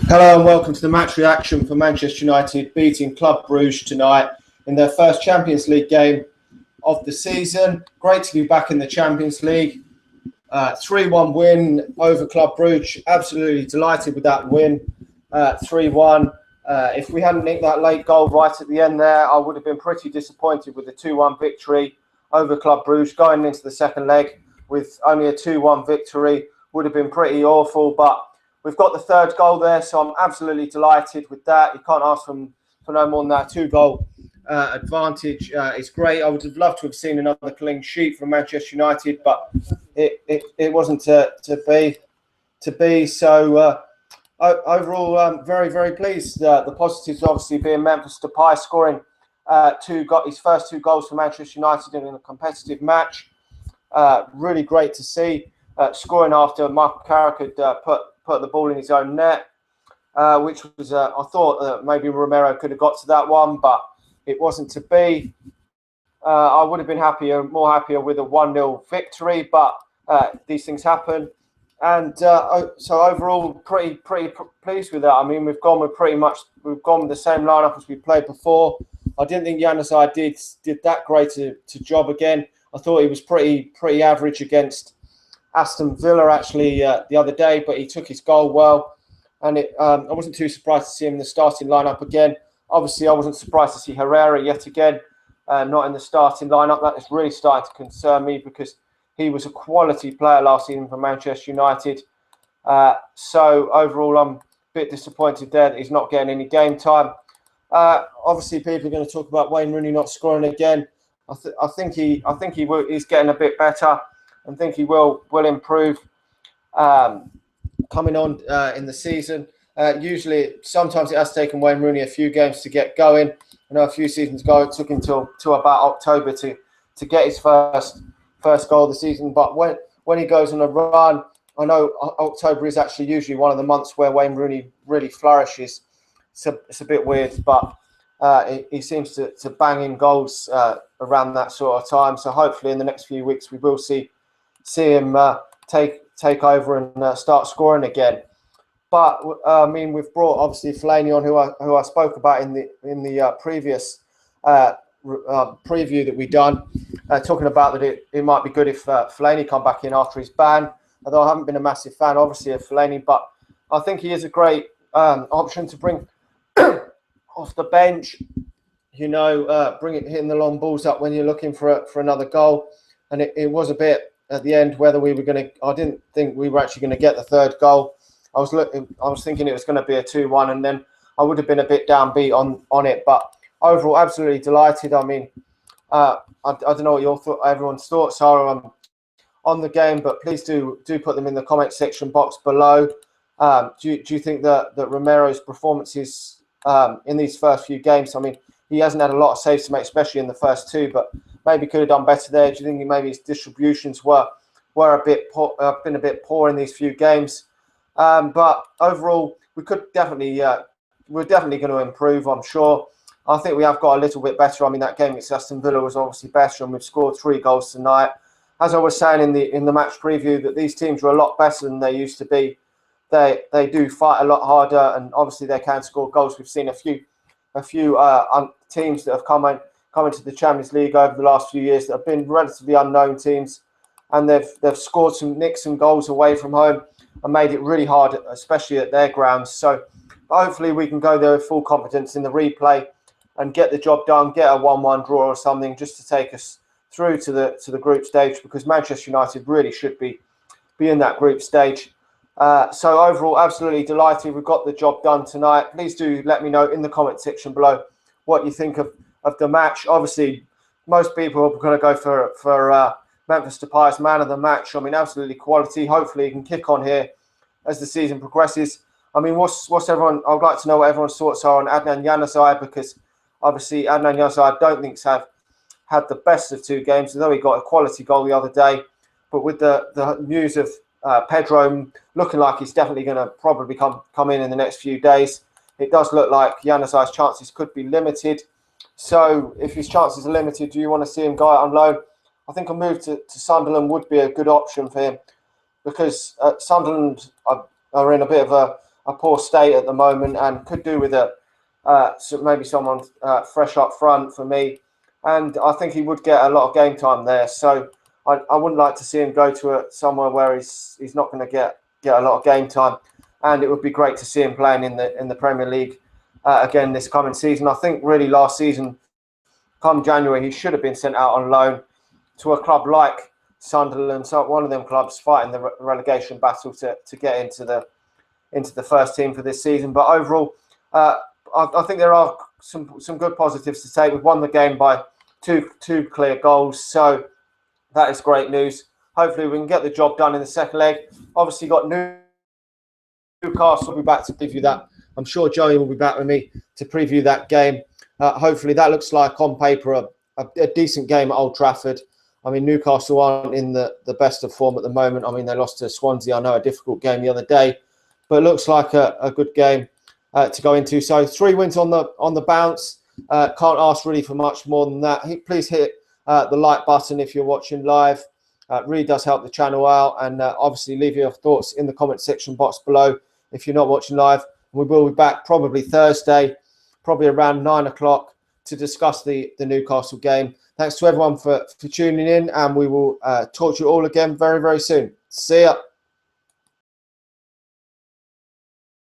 Hello and welcome to the match reaction for Manchester United beating Club Brugge tonight in their first Champions League game of the season. Great to be back in the Champions League. 3-1 win over Club Brugge. Absolutely delighted with that win. 3-1. If we hadn't nicked that late goal right at the end there, I would have been pretty disappointed with the 2-1 victory over Club Brugge. Going into the second leg with only a 2-1 victory would have been pretty awful, but we've got the third goal there, so I'm absolutely delighted with that. You can't ask for no more than that. 2-goal advantage is great. I would have loved to have seen another clean sheet from Manchester United, but it wasn't to be. So overall, I'm very, very pleased. The positives obviously being Memphis Depay scoring his first 2 goals for Manchester United in a competitive match. Really great to see. Scoring after Michael Carrick had put the ball in his own net, which was I thought maybe Romero could have got to that one, but it wasn't to be. I would have been more happier with a 1-0 victory, but these things happen. And so overall, pretty pleased with that. I mean, we've gone with the same lineup as we played before. I didn't think Januzaj did that great a job again. I thought he was pretty average against Aston Villa actually the other day, but he took his goal well, and I wasn't too surprised to see him in the starting lineup again. Obviously, I wasn't surprised to see Herrera yet again not in the starting lineup. That is really starting to concern me because he was a quality player last season for Manchester United. So overall, I'm a bit disappointed there that he's not getting any game time. Obviously, people are going to talk about Wayne Rooney not scoring again. I think he's getting a bit better. I think he will improve coming on in the season. Sometimes it has taken Wayne Rooney a few games to get going. I know a few seasons ago it took him till about October to get his first goal of the season. But when he goes on a run, I know October is actually usually one of the months where Wayne Rooney really flourishes. It's a bit weird, but he seems to bang in goals around that sort of time. So hopefully in the next few weeks we will see him take over and start scoring again. But I mean, we've brought obviously Fellaini on, who I spoke about in the previous preview that we done, talking about that it might be good if Fellaini come back in after his ban. Although I haven't been a massive fan, obviously, of Fellaini, but I think he is a great option to bring off the bench. Hitting the long balls up when you're looking for another goal, and it was a bit at the end whether we were going to. I didn't think we were actually going to get the third goal. I was thinking it was going to be a 2-1, and then I would have been a bit downbeat on it. But overall, absolutely delighted. I mean, I don't know what everyone's thoughts are on the game, but please do put them in the comment section box below. Do you think that Romero's performances in these first few games? I mean, he hasn't had a lot of saves to make, especially in the first 2, but maybe could have done better there. Do you think maybe his distributions were a bit poor, been a bit poor in these few games? But overall, we're definitely going to improve, I'm sure. I think we have got a little bit better. I mean, that game against Aston Villa was obviously better, and we've scored 3 goals tonight. As I was saying in the match preview, that these teams are a lot better than they used to be. They do fight a lot harder, and obviously they can score goals. We've seen a few teams that have come into the Champions League over the last few years that have been relatively unknown teams, and they've nicked some goals away from home and made it really hard, especially at their grounds. So hopefully we can go there with full confidence in the replay and get the job done, get a 1-1 draw or something, just to take us through to the group stage, because Manchester United really should be in that group stage. So overall, absolutely delighted. We've got the job done tonight. Please do let me know in the comment section below what you think of the match. Obviously, most people are going to go for Memphis Depay as man of the match. I mean, absolutely quality. Hopefully, he can kick on here as the season progresses. I mean, what's everyone? I'd like to know what everyone's thoughts are on Adnan Januzaj, because obviously Adnan Januzaj I don't think have had the best of 2 games, although he got a quality goal the other day. But with the news of Pedro looking like he's definitely going to probably come in the next few days, it does look like Januzaj's chances could be limited. So if his chances are limited, do you want to see him go out on loan? I think a move to Sunderland would be a good option for him, because Sunderland are in a bit of poor state at the moment, and could do with maybe someone fresh up front for me. And I think he would get a lot of game time there. So I wouldn't like to see him go to somewhere where he's not going to get a lot of game time. And it would be great to see him playing in the Premier League again this coming season. I think really last season, come January, he should have been sent out on loan to a club like Sunderland, so one of them clubs fighting the relegation battle to get into the first team for this season. But overall, I think there are some good positives to take. We've won the game by two clear goals, so that is great news. Hopefully we can get the job done in the second leg. Obviously got Newcastle will be back to preview that. I'm sure Joey will be back with me to preview that game. Hopefully that looks like on paper a decent game at Old Trafford. I mean, Newcastle aren't in the best of form at the moment. I mean, they lost to Swansea. I know, a difficult game the other day, but it looks like a good game to go into. So 3 wins on the bounce. Can't ask really for much more than that. Please hit the like button if you're watching live. Really does help the channel out. And obviously leave your thoughts in the comment section box below if you're not watching live. We will be back probably Thursday, probably around 9 o'clock, to discuss the Newcastle game. Thanks to everyone for tuning in, and we will talk to you all again very, very soon. See ya.